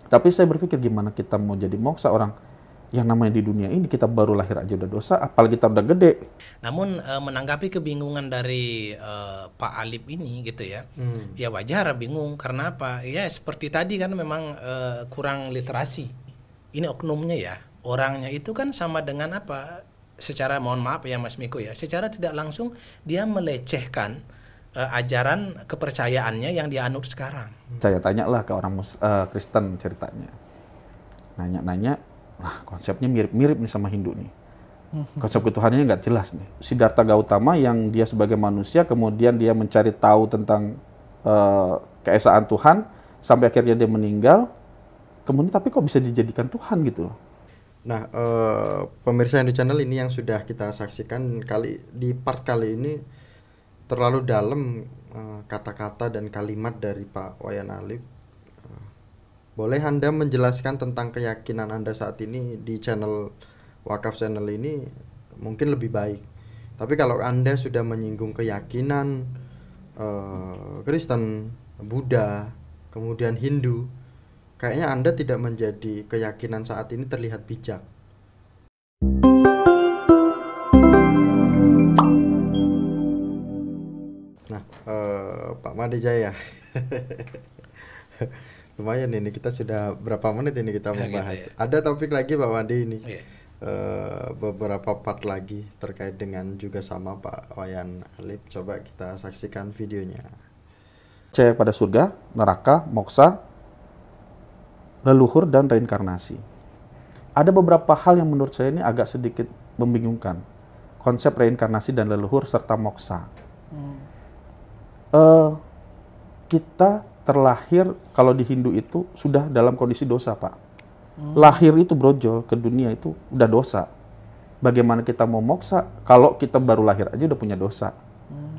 Tapi saya berpikir gimana kita mau jadi moksa orang yang namanya di dunia ini kita baru lahir aja udah dosa, apalagi kita udah gede. Namun menanggapi kebingungan dari Pak Alip ini gitu ya, ya wajar bingung karena apa? Ya seperti tadi kan memang kurang literasi. Ini oknumnya ya, orangnya itu kan sama dengan apa? Secara mohon maaf ya Mas Miko ya, secara tidak langsung dia melecehkan ajaran kepercayaannya yang dia anut sekarang. Saya tanyalah ke orang Kristen ceritanya. Nanya-nanya, nah konsepnya mirip-mirip nih sama Hindu nih. Konsep ketuhanannya nggak jelas nih. Siddhartha Gautama yang dia sebagai manusia, kemudian dia mencari tahu tentang keesaan Tuhan, sampai akhirnya dia meninggal, kemudian tapi kok bisa dijadikan Tuhan gitu loh. Nah, pemirsa Hindu Channel ini yang sudah kita saksikan di part kali ini terlalu dalam kata-kata dan kalimat dari Pak Wayan Alip. Boleh Anda menjelaskan tentang keyakinan Anda saat ini di channel Wakaf Channel ini mungkin lebih baik. Tapi kalau Anda sudah menyinggung keyakinan Kristen, Buddha, kemudian Hindu, kayaknya Anda tidak menjadi keyakinan saat ini terlihat bijak. Nah, Pak Made Jaya, lumayan ini kita sudah berapa menit ini kita membahas. Gitu ya. Ada topik lagi Pak Made ini. Iya. Beberapa part lagi terkait dengan juga sama Pak Wayan Alip. Coba kita saksikan videonya. Percaya pada surga, neraka, moksa, leluhur, dan reinkarnasi. Ada beberapa hal yang menurut saya ini agak sedikit membingungkan. Konsep reinkarnasi dan leluhur serta moksa. Kita terlahir, kalau di Hindu itu sudah dalam kondisi dosa, Pak. Lahir itu brojol ke dunia itu udah dosa. Bagaimana kita mau moksa kalau kita baru lahir aja udah punya dosa?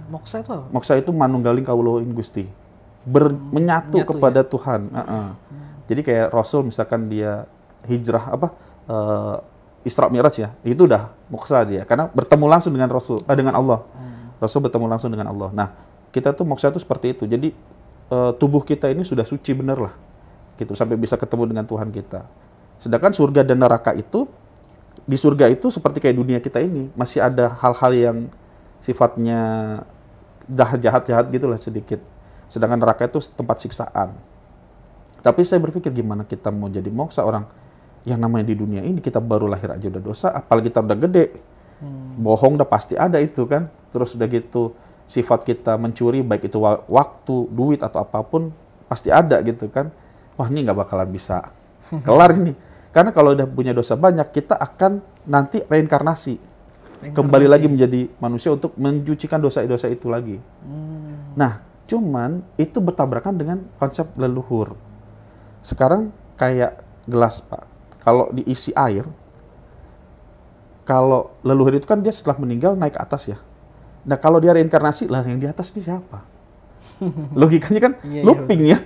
Moksa itu apa? Moksa itu manunggaling kawula ing Gusti. Menyatu kepada ya? Tuhan. Jadi kayak Rasul misalkan dia hijrah Isra Mi'raj ya, itu udah moksa dia karena bertemu langsung dengan Rasul, dengan Allah. Rasul bertemu langsung dengan Allah. Nah, kita tuh moksa itu seperti itu. Jadi tubuh kita ini sudah suci bener lah. Gitu sampai bisa ketemu dengan Tuhan kita. Sedangkan surga dan neraka itu, di surga itu seperti kayak dunia kita ini, masih ada hal-hal yang sifatnya jahat-jahat gitulah sedikit. Sedangkan neraka itu tempat siksaan. Tapi saya berpikir gimana kita mau jadi moksa orang yang namanya di dunia ini kita baru lahir aja udah dosa, apalagi kita udah gede. Bohong udah pasti ada itu kan. Terus udah gitu sifat kita mencuri, baik itu waktu, duit atau apapun, pasti ada gitu kan. Wah ini nggak bakalan bisa kelar ini. Karena kalau udah punya dosa banyak, kita akan nanti reinkarnasi. Kembali lagi menjadi manusia untuk mencucikan dosa-dosa itu lagi. Nah, cuman itu bertabrakan dengan konsep leluhur. Sekarang kayak gelas, Pak. Kalau diisi air, kalau leluhur itu kan dia setelah meninggal naik ke atas ya. Nah, kalau dia reinkarnasi, lah yang di atas ini siapa? Logikanya kan looping ya.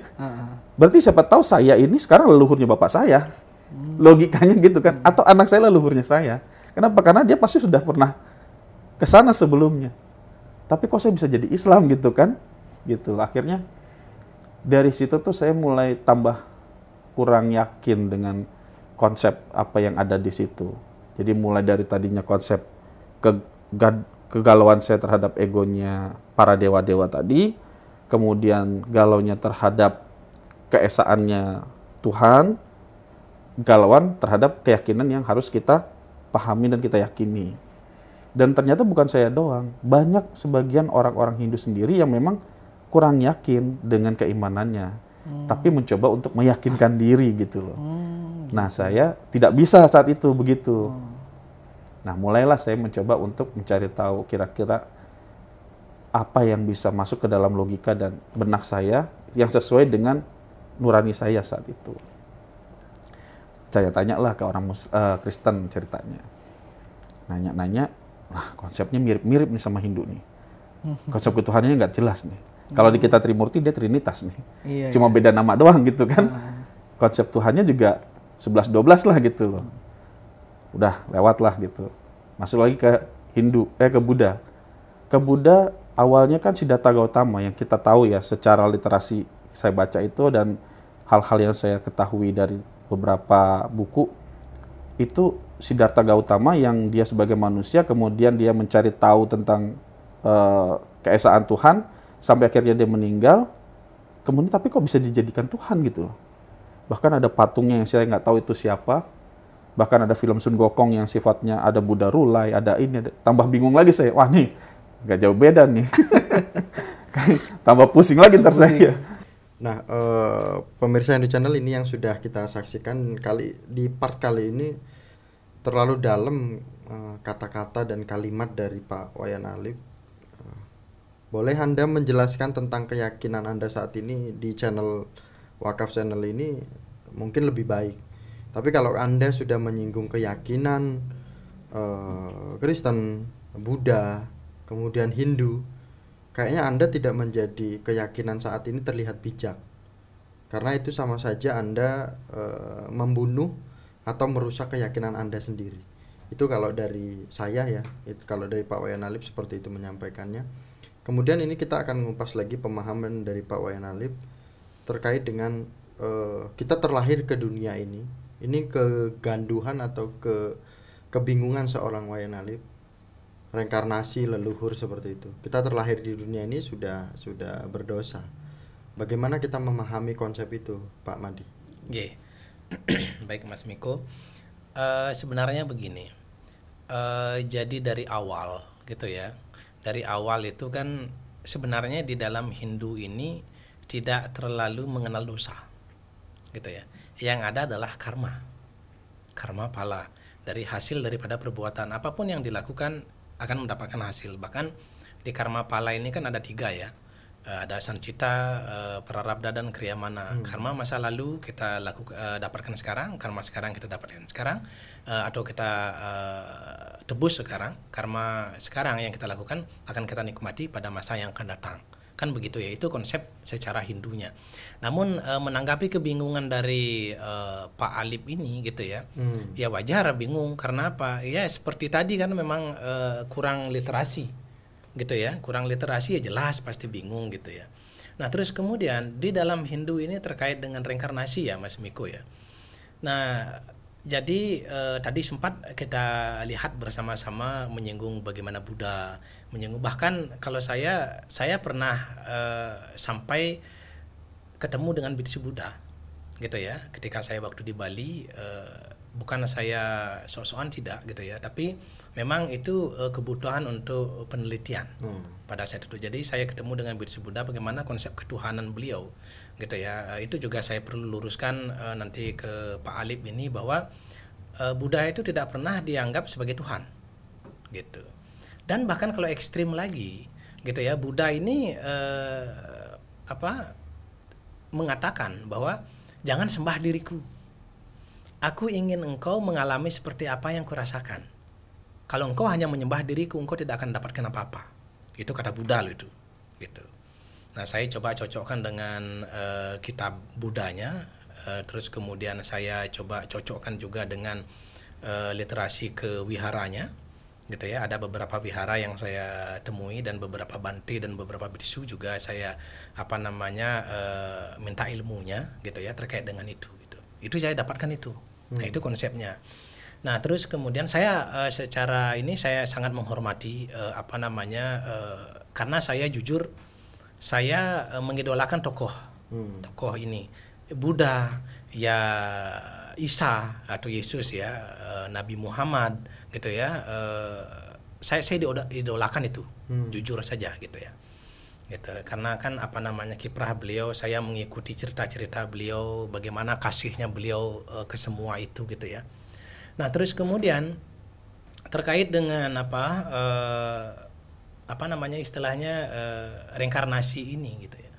Berarti siapa tahu saya ini sekarang leluhurnya bapak saya. Logikanya gitu kan. Atau anak saya leluhurnya saya. Kenapa? Karena dia pasti sudah pernah ke sana sebelumnya. Tapi kok saya bisa jadi Islam gitu kan? Gitu. Akhirnya dari situ tuh saya mulai tambah kurang yakin dengan konsep apa yang ada di situ. Jadi mulai dari tadinya konsep kegalauan saya terhadap egonya para dewa-dewa tadi, kemudian galaunya terhadap keesaannya Tuhan, galauan terhadap keyakinan yang harus kita pahami dan kita yakini. Dan ternyata bukan saya doang, banyak sebagian orang-orang Hindu sendiri yang memang kurang yakin dengan keimanannya, tapi mencoba untuk meyakinkan diri gitu loh. Nah, saya tidak bisa saat itu begitu. Nah, mulailah saya mencoba untuk mencari tahu kira-kira apa yang bisa masuk ke dalam logika dan benak saya yang sesuai dengan nurani saya saat itu. Saya tanyalah ke orang Kristen ceritanya. Nanya-nanya, nah konsepnya mirip-mirip nih sama Hindu nih. Konsep ketuhanannya nggak jelas nih. Kalau di kita Trimurti dia Trinitas nih. Cuma beda nama doang gitu kan. Konsep Tuhannya juga 11-12 lah gitu loh. Udah lewat lah gitu. Masuk lagi ke ke Buddha. Ke Buddha awalnya kan Siddhartha Gautama yang kita tahu ya secara literasi saya baca itu dan hal-hal yang saya ketahui dari beberapa buku itu Siddhartha Gautama yang dia sebagai manusia kemudian dia mencari tahu tentang keesaan Tuhan sampai akhirnya dia meninggal, kemudian tapi kok bisa dijadikan Tuhan gitu loh. Bahkan ada patungnya yang saya nggak tahu itu siapa. Bahkan ada film Sun Gokong yang sifatnya ada Buddha Rulai, ada ini, tambah bingung lagi saya. Wah nih, nggak jauh beda nih. Tambah pusing lagi ntar saya. Nah, pemirsa Hindu Channel ini yang sudah kita saksikan di part kali ini terlalu dalam kata-kata dan kalimat dari Pak Wayan Alim. Boleh Anda menjelaskan tentang keyakinan Anda saat ini di channel Wakaf Channel ini mungkin lebih baik. Tapi kalau Anda sudah menyinggung keyakinan Kristen, Buddha, kemudian Hindu, kayaknya Anda tidak menjadi keyakinan saat ini terlihat bijak. Karena itu sama saja Anda membunuh atau merusak keyakinan Anda sendiri. Itu kalau dari saya ya, kalau dari Pak Wayan Alim seperti itu menyampaikannya. Kemudian ini kita akan mengupas lagi pemahaman dari Pak Wayan Alim terkait dengan kita terlahir ke dunia ini keganduhan atau kebingungan seorang Wayan Alim, reinkarnasi leluhur seperti itu. Kita terlahir di dunia ini sudah berdosa. Bagaimana kita memahami konsep itu, Pak Madi? Yeah. Baik Mas Miko, sebenarnya begini, jadi dari awal gitu ya, dari awal itu kan sebenarnya di dalam Hindu ini tidak terlalu mengenal dosa gitu ya. Yang ada adalah karma pala, dari hasil daripada perbuatan apapun yang dilakukan akan mendapatkan hasil. Bahkan di karma pala ini kan ada 3 ya, ada sancita, prarabdha dan kriyamana. Karma masa lalu kita dapatkan sekarang, karma sekarang kita dapatkan sekarang, atau kita tebus sekarang. Karma sekarang yang kita lakukan akan kita nikmati pada masa yang akan datang. Kan begitu ya, itu konsep secara Hindunya. Namun menanggapi kebingungan dari Pak Alim ini gitu ya, ya wajar bingung. Karena apa? Ya seperti tadi kan memang kurang literasi gitu ya, kurang literasi ya jelas pasti bingung gitu ya. Nah terus kemudian di dalam Hindu ini terkait dengan reinkarnasi ya Mas Miko ya. Nah jadi tadi sempat kita lihat bersama-sama menyinggung bagaimana Buddha, menyinggung bahkan kalau saya pernah sampai ketemu dengan Biksu Buddha gitu ya. Ketika saya waktu di Bali, bukan saya sok-sokan tidak gitu ya, tapi memang itu kebutuhan untuk penelitian pada saat itu. Jadi saya ketemu dengan Biksu Buddha bagaimana konsep ketuhanan beliau gitu ya. Itu juga saya perlu luruskan nanti ke Pak Alim ini bahwa Buddha itu tidak pernah dianggap sebagai Tuhan gitu. Dan bahkan kalau ekstrim lagi gitu ya, Buddha ini mengatakan bahwa jangan sembah diriku. Aku ingin engkau mengalami seperti apa yang kurasakan. Kalau engkau hanya menyembah diriku, engkau tidak akan dapatkan apa-apa. Itu kata Buddha loh itu gitu. Nah saya coba cocokkan dengan kitab Buddhanya, terus kemudian saya coba cocokkan juga dengan literasi kewiharanya gitu ya. Ada beberapa wihara yang saya temui dan beberapa bante dan beberapa biksu juga saya minta ilmunya gitu ya terkait dengan itu gitu. Itu saya dapatkan itu. Nah itu konsepnya. Nah terus kemudian saya secara ini saya sangat menghormati karena saya jujur saya mengidolakan tokoh ini Buddha ya, Isa atau Yesus ya, Nabi Muhammad gitu ya. Saya idolakan itu jujur saja gitu ya gitu. Karena kan kiprah beliau, saya mengikuti cerita-cerita beliau, bagaimana kasihnya beliau ke semua itu gitu ya. Nah terus kemudian terkait dengan reinkarnasi ini gitu ya.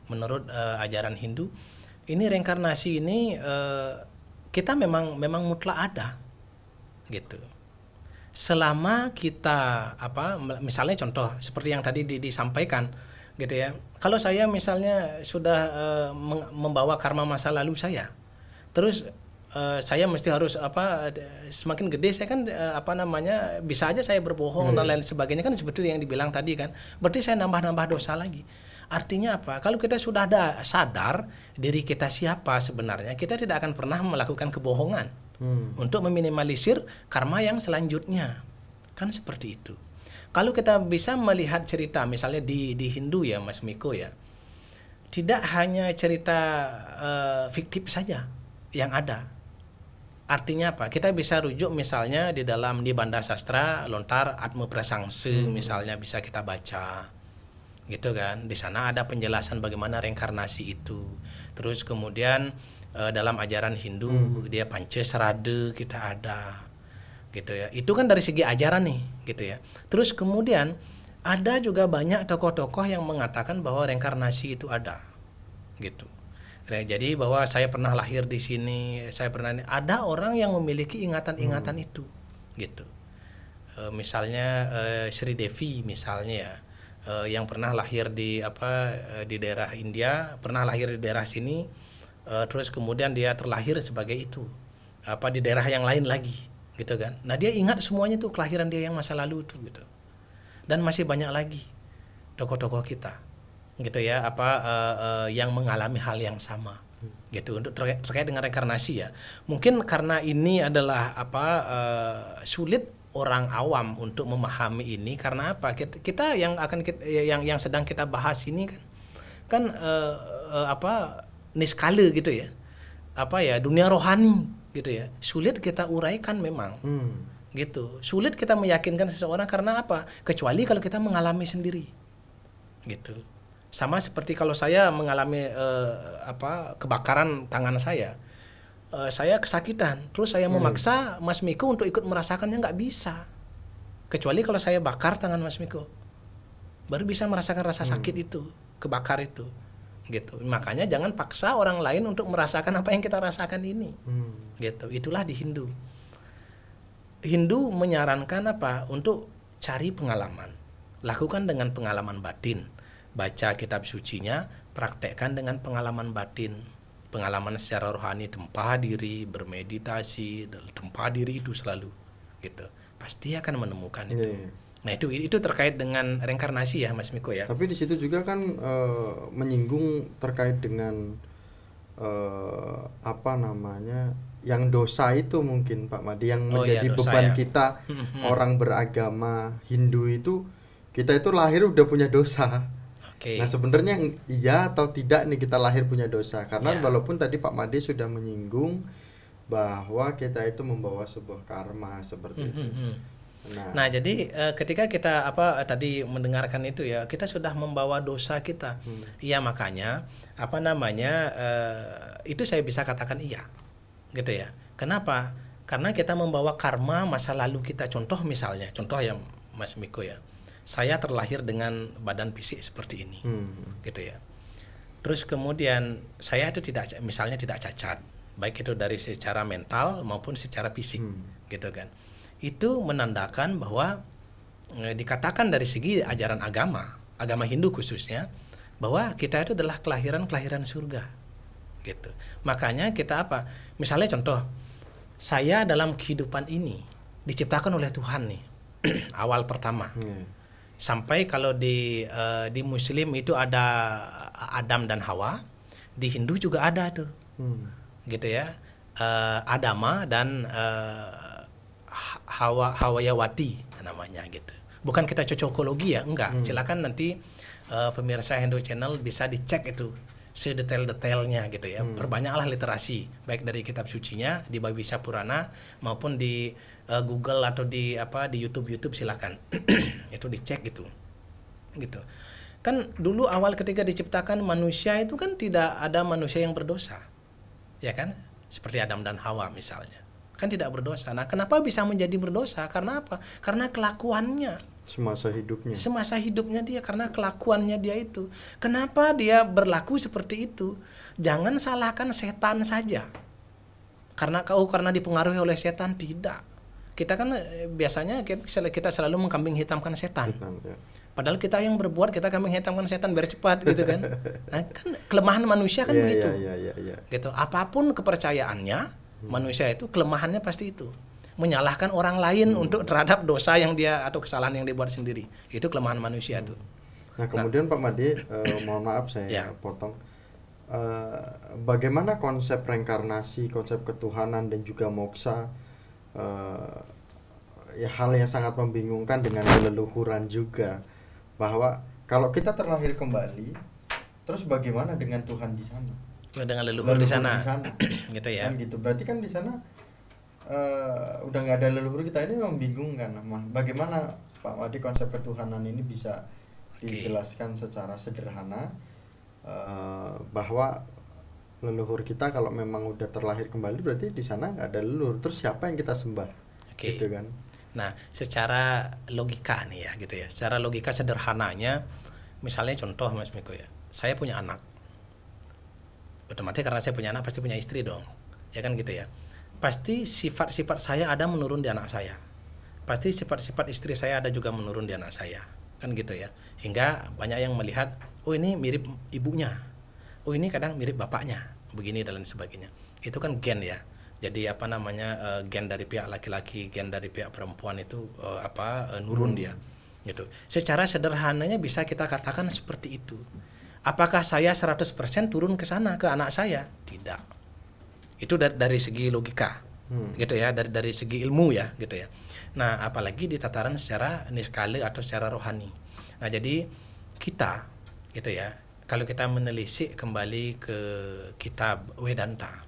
Menurut ajaran Hindu, ini reinkarnasi ini kita memang mutlak ada gitu. Selama kita misalnya contoh seperti yang tadi disampaikan gitu ya. Kalau saya misalnya sudah membawa karma masa lalu saya, terus saya mesti harus semakin gede saya kan bisa aja saya berbohong dan lain sebagainya kan seperti yang dibilang tadi kan. Berarti saya nambah dosa lagi. Artinya apa? Kalau kita sudah ada sadar diri kita siapa sebenarnya, kita tidak akan pernah melakukan kebohongan untuk meminimalisir karma yang selanjutnya. Kan seperti itu. Kalau kita bisa melihat cerita misalnya di Hindu ya Mas Miko ya, tidak hanya cerita fiktif saja yang ada. Artinya apa? Kita bisa rujuk misalnya di Banda Sastra Lontar Atma Prasangsa misalnya bisa kita baca. Gitu kan. Di sana ada penjelasan bagaimana reinkarnasi itu. Terus kemudian dalam ajaran Hindu dia Pancasrada kita ada. Gitu ya. Itu kan dari segi ajaran nih, gitu ya. Terus kemudian ada juga banyak tokoh-tokoh yang mengatakan bahwa reinkarnasi itu ada. Gitu. Jadi bahwa saya pernah lahir di sini, saya pernah ada orang yang memiliki ingatan-ingatan itu, gitu. Misalnya Sri Devi misalnya ya, yang pernah lahir di di daerah India, pernah lahir di daerah sini, terus kemudian dia terlahir sebagai itu, di daerah yang lain lagi, gitu kan. Nah dia ingat semuanya tuh kelahiran dia yang masa lalu itu, gitu. Dan masih banyak lagi tokoh-tokoh kita. Gitu ya yang mengalami hal yang sama gitu untuk terkait dengan reinkarnasi ya. Mungkin karena ini adalah sulit orang awam untuk memahami ini karena apa? Kita yang yang sedang kita bahas ini kan niskala gitu ya. Dunia rohani gitu ya. Sulit kita uraikan memang. Gitu. Sulit kita meyakinkan seseorang karena apa? Kecuali kalau kita mengalami sendiri. Gitu. Sama seperti kalau saya mengalami kebakaran tangan saya kesakitan, terus saya memaksa Mas Miko untuk ikut merasakannya, nggak bisa. Kecuali kalau saya bakar tangan Mas Miko, baru bisa merasakan rasa sakit itu, kebakar itu, gitu. Makanya jangan paksa orang lain untuk merasakan apa yang kita rasakan ini, gitu. Itulah di Hindu. Hindu menyarankan untuk cari pengalaman, lakukan dengan pengalaman batin. Baca kitab sucinya, praktekkan dengan pengalaman batin, pengalaman secara rohani, tempah diri, bermeditasi, tempah diri itu selalu, gitu. Pasti akan menemukan itu. Nah itu terkait dengan reinkarnasi ya Mas Miko ya. Tapi di situ juga kan menyinggung terkait dengan yang dosa itu mungkin Pak Madi yang menjadi beban kita orang beragama Hindu itu, kita itu lahir udah punya dosa. Nah sebenarnya iya atau tidak nih kita lahir punya dosa, karena walaupun tadi Pak Made sudah menyinggung bahwa kita itu membawa sebuah karma seperti itu. Nah jadi ketika kita tadi mendengarkan itu ya, kita sudah membawa dosa kita. Iya makanya itu saya bisa katakan iya, gitu ya. Kenapa? Karena kita membawa karma masa lalu kita. Contoh yang Mas Miko ya. Saya terlahir dengan badan fisik seperti ini, gitu ya. Terus kemudian saya itu tidak cacat, baik itu dari secara mental maupun secara fisik, gitu kan. Itu menandakan bahwa dikatakan dari segi ajaran agama Hindu khususnya, bahwa kita itu adalah kelahiran surga, gitu. Makanya kita misalnya contoh, saya dalam kehidupan ini diciptakan oleh Tuhan nih, awal pertama. Sampai kalau di Muslim itu ada Adam dan Hawa, di Hindu juga ada tuh, gitu ya, Adama dan Hawayawati namanya gitu. Bukan kita cocokologi ya, enggak. Silakan nanti pemirsa Hindu Channel bisa dicek itu sedetail-detailnya gitu ya. Perbanyaklah literasi, baik dari kitab sucinya di Babisa Purana maupun di Google atau di YouTube silakan. Itu dicek gitu. Kan dulu awal ketika diciptakan manusia itu kan tidak ada manusia yang berdosa. Ya kan? Seperti Adam dan Hawa misalnya. Kan tidak berdosa. Nah, kenapa bisa menjadi berdosa? Karena apa? Karena kelakuannya. Semasa hidupnya dia, karena kelakuannya dia itu. Kenapa dia berlaku seperti itu? Jangan salahkan setan saja. Karena dipengaruhi oleh setan, tidak. Kita kan biasanya kita selalu mengkambing hitamkan setan. Padahal kita yang berbuat, kita kambing hitamkan setan biar cepat gitu kan. Nah, kan kelemahan manusia kan begitu. Gitu. Apapun kepercayaannya, manusia itu kelemahannya pasti itu. Menyalahkan orang lain untuk terhadap dosa yang dia atau kesalahan yang dibuat sendiri. Itu kelemahan manusia tuh. Nah, kemudian Pak Made, mohon maaf saya Ya. potong. Bagaimana konsep reinkarnasi, konsep ketuhanan dan juga moksa, ya hal yang sangat membingungkan dengan keleluhuran juga, bahwa kalau kita terlahir kembali, terus bagaimana dengan Tuhan di sana? Dengan leluhur di sana. Gitu ya. Kan gitu. Berarti kan di sana udah nggak ada leluhur kita, ini membingungkan. Bagaimana Pak Made konsep ketuhanan ini bisa dijelaskan secara sederhana, bahwa leluhur kita kalau memang udah terlahir kembali berarti di sana nggak ada leluhur, terus siapa yang kita sembah? Gitu kan. Nah, secara logika nih ya gitu ya. Secara logika sederhananya, misalnya contoh Mas Miko ya, saya punya anak. Otomatis karena saya punya anak pasti punya istri dong. Ya kan gitu ya. Pasti sifat-sifat saya ada menurun di anak saya. Pasti sifat-sifat istri saya ada juga menurun di anak saya. Kan gitu ya. Hingga banyak yang melihat, oh ini mirip ibunya. Oh ini kadang mirip bapaknya. Begini dan lain sebagainya. Itu kan gen ya. Jadi apa namanya, gen dari pihak laki-laki, gen dari pihak perempuan itu nurun dia. Gitu. Secara sederhananya bisa kita katakan seperti itu. Apakah saya 100% turun ke sana ke anak saya? Tidak. Itu dari segi logika. Gitu ya, dari segi ilmu ya, gitu ya. Nah, apalagi di tataran secara niskale atau secara rohani. Nah, jadi kita gitu ya, kalau kita menelisik kembali ke kitab Vedanta,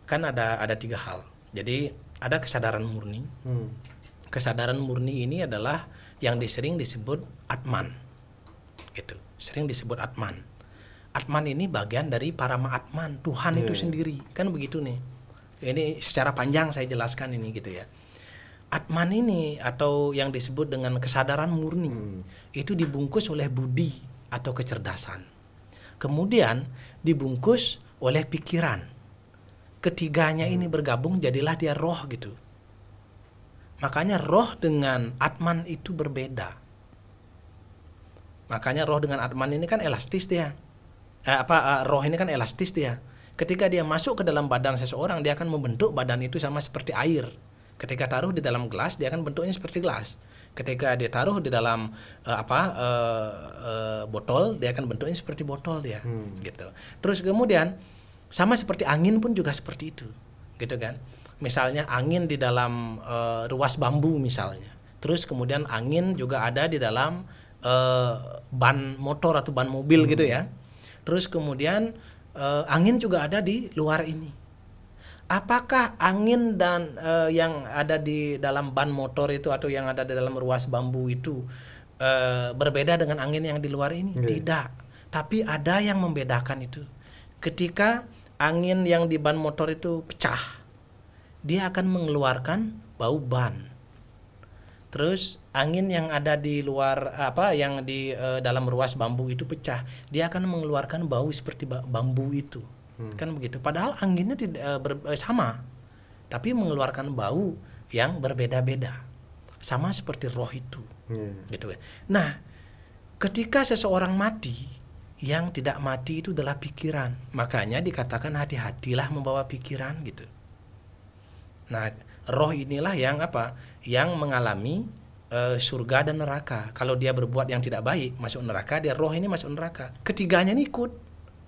kan ada 3 hal. Jadi ada kesadaran murni. Kesadaran murni ini adalah yang sering disebut Atman. Gitu. Sering disebut Atman. Atman ini bagian dari Parama Atman, Tuhan itu sendiri. Kan begitu nih. Ini secara panjang saya jelaskan ini gitu ya. Atman ini atau yang disebut dengan kesadaran murni itu dibungkus oleh budi atau kecerdasan. Kemudian dibungkus oleh pikiran. Ketiganya ini bergabung jadilah dia roh gitu. Makanya roh dengan Atman itu berbeda. Makanya roh dengan Atman ini kan elastis dia. Roh ini kan elastis dia. Ketika dia masuk ke dalam badan seseorang, dia akan membentuk badan itu sama seperti air. Ketika taruh di dalam gelas, dia akan bentuknya seperti gelas. Ketika dia taruh di dalam botol, dia akan bentuknya seperti botol dia. Gitu. Terus kemudian sama seperti angin pun juga seperti itu, gitu kan? Misalnya angin di dalam ruas bambu misalnya. Terus kemudian angin juga ada di dalam ban motor atau ban mobil gitu ya. Terus kemudian angin juga ada di luar ini. Apakah angin dan yang ada di dalam ban motor itu atau yang ada di dalam ruas bambu itu berbeda dengan angin yang di luar ini? Tidak. Tapi ada yang membedakan itu. Ketika angin yang di ban motor itu pecah, dia akan mengeluarkan bau ban. Terus angin yang ada di luar yang di dalam ruas bambu itu pecah, dia akan mengeluarkan bau seperti bambu itu. Kan begitu. Padahal anginnya tidak sama, tapi mengeluarkan bau yang berbeda-beda. Sama seperti roh itu. Gitu. Nah, ketika seseorang mati, yang tidak mati itu adalah pikiran. Makanya dikatakan hati-hatilah membawa pikiran gitu. Nah, roh inilah yang yang mengalami surga dan neraka. Kalau dia berbuat yang tidak baik, masuk neraka, dia roh ini masuk neraka. Ketiganya ini ikut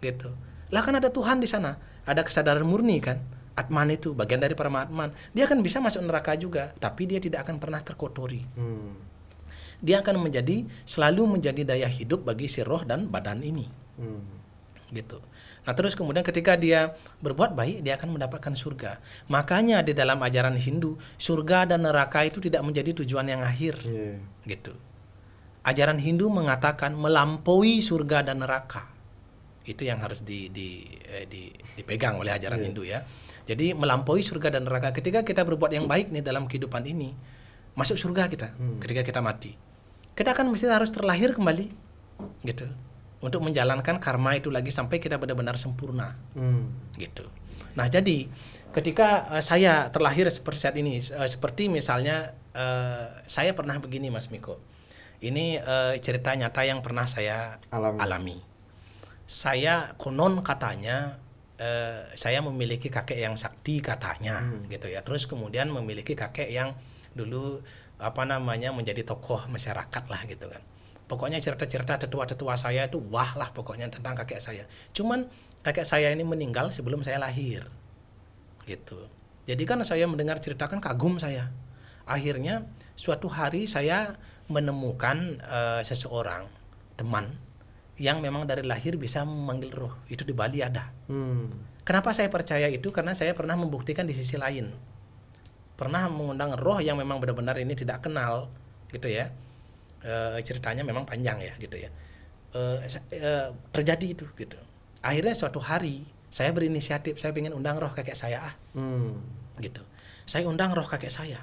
gitu. Lah kan ada Tuhan di sana. Ada kesadaran murni kan. Atman itu bagian dari Parama Atman. Dia akan bisa masuk neraka juga, tapi dia tidak akan pernah terkotori. Dia akan selalu menjadi daya hidup bagi si roh dan badan ini. Gitu. Nah, terus kemudian ketika dia berbuat baik, dia akan mendapatkan surga. Makanya di dalam ajaran Hindu, surga dan neraka itu tidak menjadi tujuan yang akhir. Gitu. Ajaran Hindu mengatakan melampaui surga dan neraka. Itu yang harus dipegang oleh ajaran Hindu ya. Jadi melampaui surga dan neraka. Ketika kita berbuat yang baik nih dalam kehidupan ini, masuk surga kita ketika kita mati. Kita akan mesti harus terlahir kembali gitu untuk menjalankan karma itu lagi sampai kita benar-benar sempurna gitu. Nah, jadi ketika saya terlahir seperti saat ini, seperti misalnya saya pernah begini Mas Miko. Ini cerita nyata yang pernah saya alami. Saya konon katanya saya memiliki kakek yang sakti katanya gitu ya. Terus kemudian memiliki kakek yang dulu menjadi tokoh masyarakat lah gitu kan. Pokoknya cerita-cerita tetua-tetua saya itu wah lah pokoknya tentang kakek saya. Cuman kakek saya ini meninggal sebelum saya lahir. Gitu. Jadi kan saya mendengar ceritakan kagum saya. Akhirnya suatu hari saya menemukan seseorang teman yang memang dari lahir bisa memanggil roh. Itu di Bali ada. Kenapa saya percaya itu? Karena saya pernah membuktikan di sisi lain. Pernah mengundang roh yang memang benar-benar ini tidak kenal, gitu ya. Ceritanya memang panjang ya, gitu ya. Terjadi itu, gitu. Akhirnya suatu hari saya berinisiatif, saya ingin undang roh kakek saya, gitu. Saya undang roh kakek saya,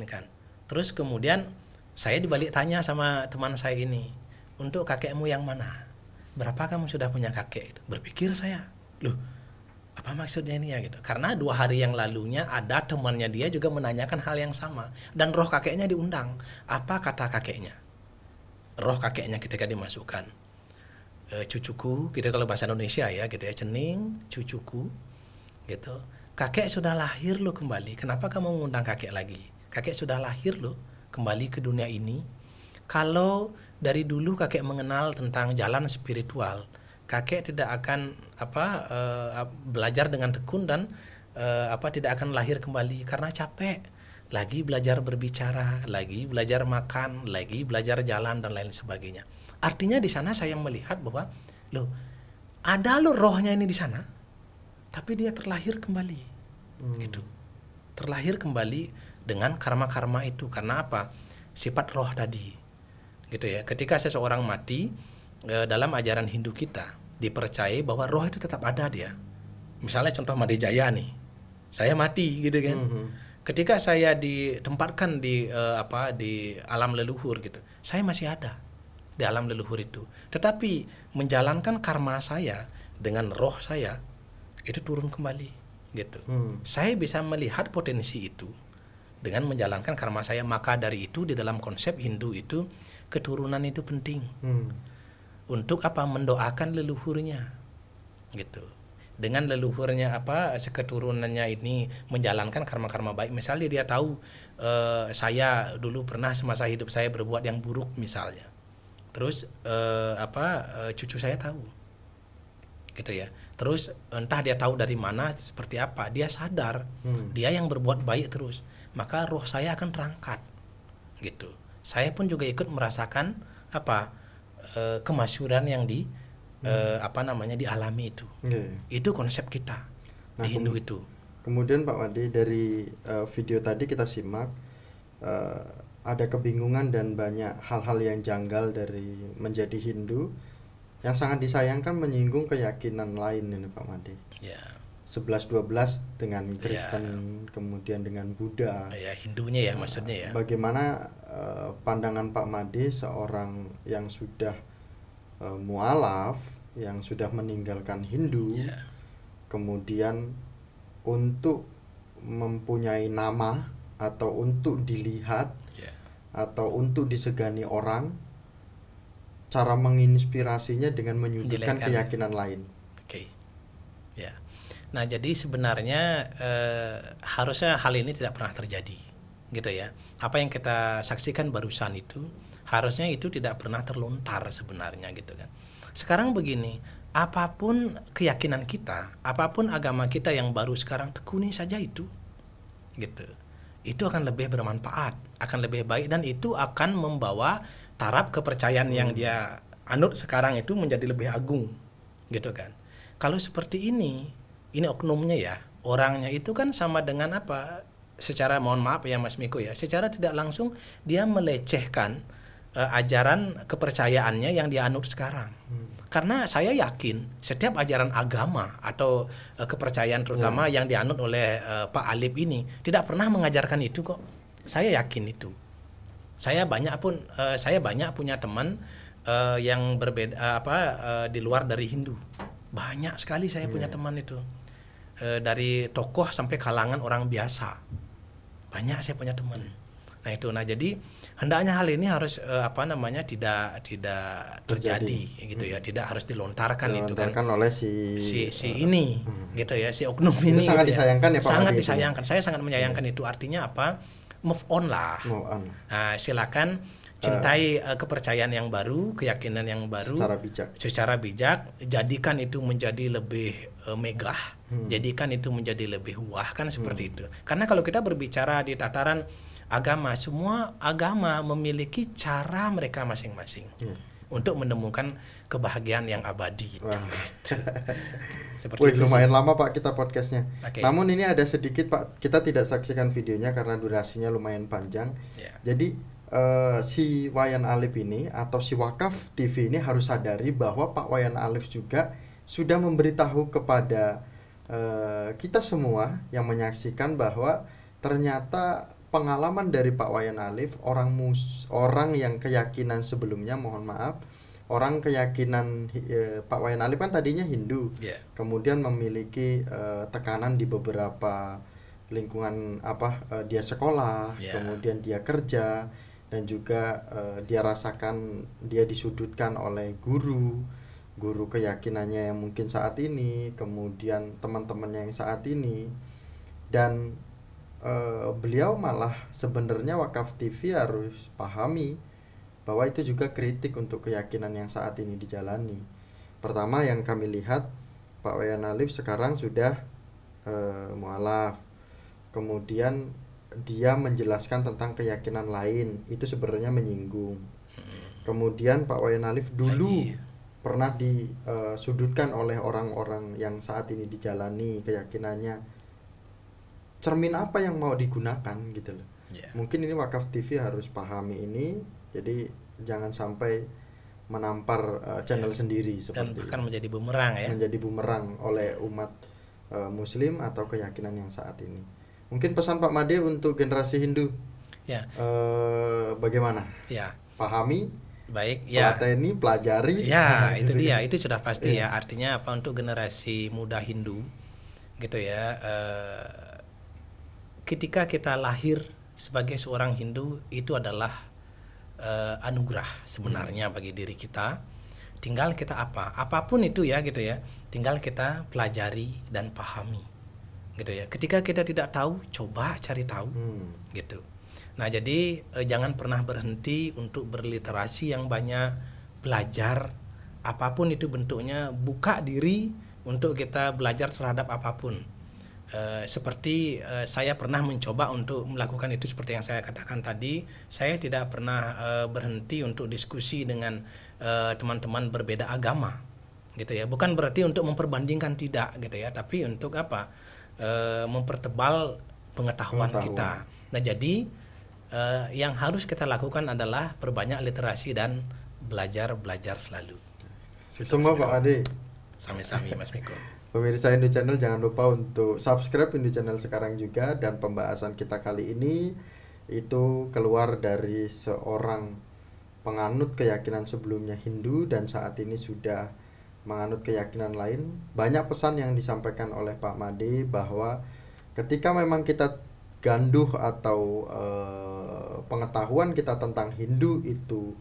kan. Terus kemudian saya dibalik tanya sama teman saya ini, untuk kakekmu yang mana? Berapa kamu sudah punya kakek? Berpikir saya, loh, apa maksudnya ini ya gitu? Karena 2 hari yang lalunya ada temannya dia juga menanyakan hal yang sama, dan roh kakeknya diundang. Apa kata kakeknya? Roh kakeknya ketika dimasukkan, cucuku, gitu kalau bahasa Indonesia ya, gitu ya, cening, cucuku, gitu. Kakek sudah lahir lo kembali. Kenapa kamu mengundang kakek lagi? Kakek sudah lahir lo kembali ke dunia ini. Kalau dari dulu kakek mengenal tentang jalan spiritual, kakek tidak akan belajar dengan tekun dan tidak akan lahir kembali karena capek. Lagi belajar berbicara, lagi belajar makan, lagi belajar jalan dan lain sebagainya. Artinya di sana saya melihat bahwa loh, ada lo rohnya ini di sana, tapi dia terlahir kembali, gitu. Terlahir kembali dengan karma-karma itu. Karena apa? Sifat roh tadi, gitu ya. Ketika seseorang mati, dalam ajaran Hindu kita dipercayai bahwa roh itu tetap ada dia. Misalnya contoh Made Jaya nih, saya mati, gitu kan. Ketika saya ditempatkan di alam leluhur gitu, saya masih ada di alam leluhur itu. Tetapi menjalankan karma saya dengan roh saya itu turun kembali, gitu. Saya bisa melihat potensi itu dengan menjalankan karma saya. Maka dari itu di dalam konsep Hindu itu keturunan itu penting. Untuk apa? Mendoakan leluhurnya, gitu. Dengan leluhurnya keturunannya ini menjalankan karma-karma baik. Misalnya dia tahu saya dulu pernah semasa hidup saya berbuat yang buruk misalnya. Terus cucu saya tahu, gitu ya. Terus entah dia tahu dari mana, seperti apa, dia sadar dia yang berbuat baik terus, maka roh saya akan terangkat, gitu. Saya pun juga ikut merasakan kemasyhuran yang dialami itu. Itu konsep kita di Hindu itu. Kemudian Pak Made, dari video tadi kita simak ada kebingungan dan banyak hal-hal yang janggal dari menjadi Hindu, yang sangat disayangkan menyinggung keyakinan lain ini Pak Made. 11-12 dengan Kristen, kemudian dengan Buddha. Hindunya ya, maksudnya ya. Bagaimana pandangan Pak Made, seorang yang sudah mualaf, yang sudah meninggalkan Hindu, kemudian untuk mempunyai nama atau untuk dilihat atau untuk disegani orang, cara menginspirasinya dengan menyudutkan keyakinan lain. Nah, jadi sebenarnya harusnya hal ini tidak pernah terjadi, gitu ya. Apa yang kita saksikan barusan itu harusnya itu tidak pernah terlontar sebenarnya, gitu kan. Sekarang begini, apapun keyakinan kita, apapun agama kita yang baru sekarang, tekuni saja itu, gitu. Itu akan lebih bermanfaat, akan lebih baik, dan itu akan membawa taraf kepercayaan yang dia anut sekarang itu menjadi lebih agung, gitu kan. Kalau seperti ini oknumnya ya, orangnya itu kan sama dengan secara, mohon maaf ya Mas Miko ya, secara tidak langsung dia melecehkan ajaran kepercayaannya yang dia anut sekarang. Karena saya yakin setiap ajaran agama atau kepercayaan terutama yang dianut oleh Pak Alip ini tidak pernah mengajarkan itu kok. Saya yakin itu. Saya banyak punya teman yang berbeda di luar dari Hindu. Banyak sekali saya punya teman itu. Dari tokoh sampai kalangan orang biasa. Banyak saya punya teman. Nah itu, jadi hendaknya hal ini harus tidak terjadi gitu ya, tidak harus dilontarkan itu kan oleh si ini gitu ya, si oknum ini. Itu sangat gitu disayangkan ya Pak. Sangat disayangkan. Saya sangat menyayangkan itu. Artinya apa? Move on lah. Nah, silakan cintai kepercayaan yang baru, keyakinan yang baru secara bijak, jadikan itu menjadi lebih megah, jadikan itu menjadi lebih wah, kan seperti itu. Karena kalau kita berbicara di tataran agama, semua agama memiliki cara mereka masing-masing untuk menemukan kebahagiaan yang abadi. Wih, lumayan lama Pak kita podcastnya. Namun ini ada sedikit Pak, kita tidak saksikan videonya karena durasinya lumayan panjang. Jadi si Wayan Alif ini atau si Wakaf TV ini harus sadari bahwa Pak Wayan Alif juga sudah memberitahu kepada kita semua yang menyaksikan bahwa ternyata pengalaman dari Pak Wayan Alif, orang yang keyakinan sebelumnya, mohon maaf, orang keyakinan Pak Wayan Alif kan tadinya Hindu, kemudian memiliki tekanan di beberapa lingkungan dia sekolah, kemudian dia kerja, dan juga dia rasakan dia disudutkan oleh guru keyakinannya yang mungkin saat ini, kemudian teman-temannya yang saat ini, dan beliau malah sebenarnya Wakaf TV harus pahami bahwa itu juga kritik untuk keyakinan yang saat ini dijalani. Pertama yang kami lihat, Pak Wayan Alif sekarang sudah mualaf, kemudian dia menjelaskan tentang keyakinan lain, itu sebenarnya menyinggung. Kemudian Pak Wayan Alif dulu pernah disudutkan oleh orang-orang yang saat ini dijalani keyakinannya. Cermin apa yang mau digunakan gitu loh. Mungkin ini Wakaf TV harus pahami ini, jadi jangan sampai menampar channel sendiri seperti dan bahkan menjadi bumerang menjadi bumerang oleh umat muslim atau keyakinan yang saat ini. Mungkin pesan Pak Made untuk generasi Hindu, bagaimana? Pahami, pelateni, pelajari. Itu dia, itu sudah pasti ya. Artinya apa untuk generasi muda Hindu, gitu ya. Ketika kita lahir sebagai seorang Hindu, itu adalah anugerah sebenarnya bagi diri kita. Tinggal kita apapun itu ya, gitu ya. Tinggal kita pelajari dan pahami. Gitu ya. Ketika kita tidak tahu, coba cari tahu, gitu. Nah, jadi jangan pernah berhenti untuk berliterasi yang banyak, belajar apapun itu bentuknya, buka diri untuk kita belajar terhadap apapun. Seperti saya pernah mencoba untuk melakukan itu seperti yang saya katakan tadi, saya tidak pernah berhenti untuk diskusi dengan teman-teman berbeda agama, gitu ya. Bukan berarti untuk memperbandingkan, tidak, gitu ya, tapi untuk apa? Mempertebal pengetahuan kita. Nah, jadi yang harus kita lakukan adalah perbanyak literasi dan belajar selalu. Semua Pak Ade. Sami-sami Mas Miko. Pemirsa Hindu Channel, jangan lupa untuk subscribe Hindu Channel sekarang juga. Dan pembahasan kita kali ini itu keluar dari seorang penganut keyakinan sebelumnya Hindu dan saat ini sudah menganut keyakinan lain. Banyak pesan yang disampaikan oleh Pak Made bahwa ketika memang kita ganduh atau pengetahuan kita tentang Hindu itu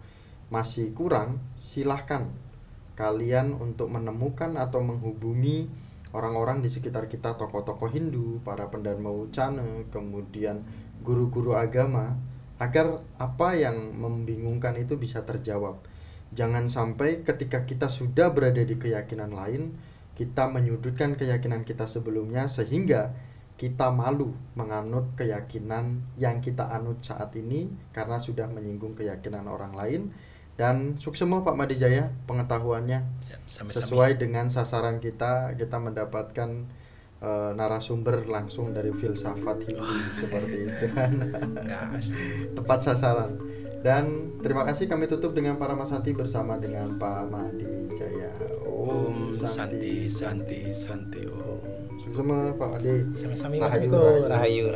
masih kurang, silahkan kalian untuk menemukan atau menghubungi orang-orang di sekitar kita, tokoh-tokoh Hindu, para pendharma wucana, kemudian guru-guru agama, agar apa yang membingungkan itu bisa terjawab. Jangan sampai ketika kita sudah berada di keyakinan lain, kita menyudutkan keyakinan kita sebelumnya sehingga kita malu menganut keyakinan yang kita anut saat ini karena sudah menyinggung keyakinan orang lain. Dan sukses Pak Made Jaya pengetahuannya sesuai dengan sasaran kita mendapatkan narasumber langsung dari filsafat Hindu seperti itu kan. Tepat sasaran. Dan terima kasih, kami tutup dengan para Masanti bersama dengan Pak Made Jaya. Om Santi Santi Santi Om. Sukses Pak Ade. Sama-sama Mas Miko. Rahayu.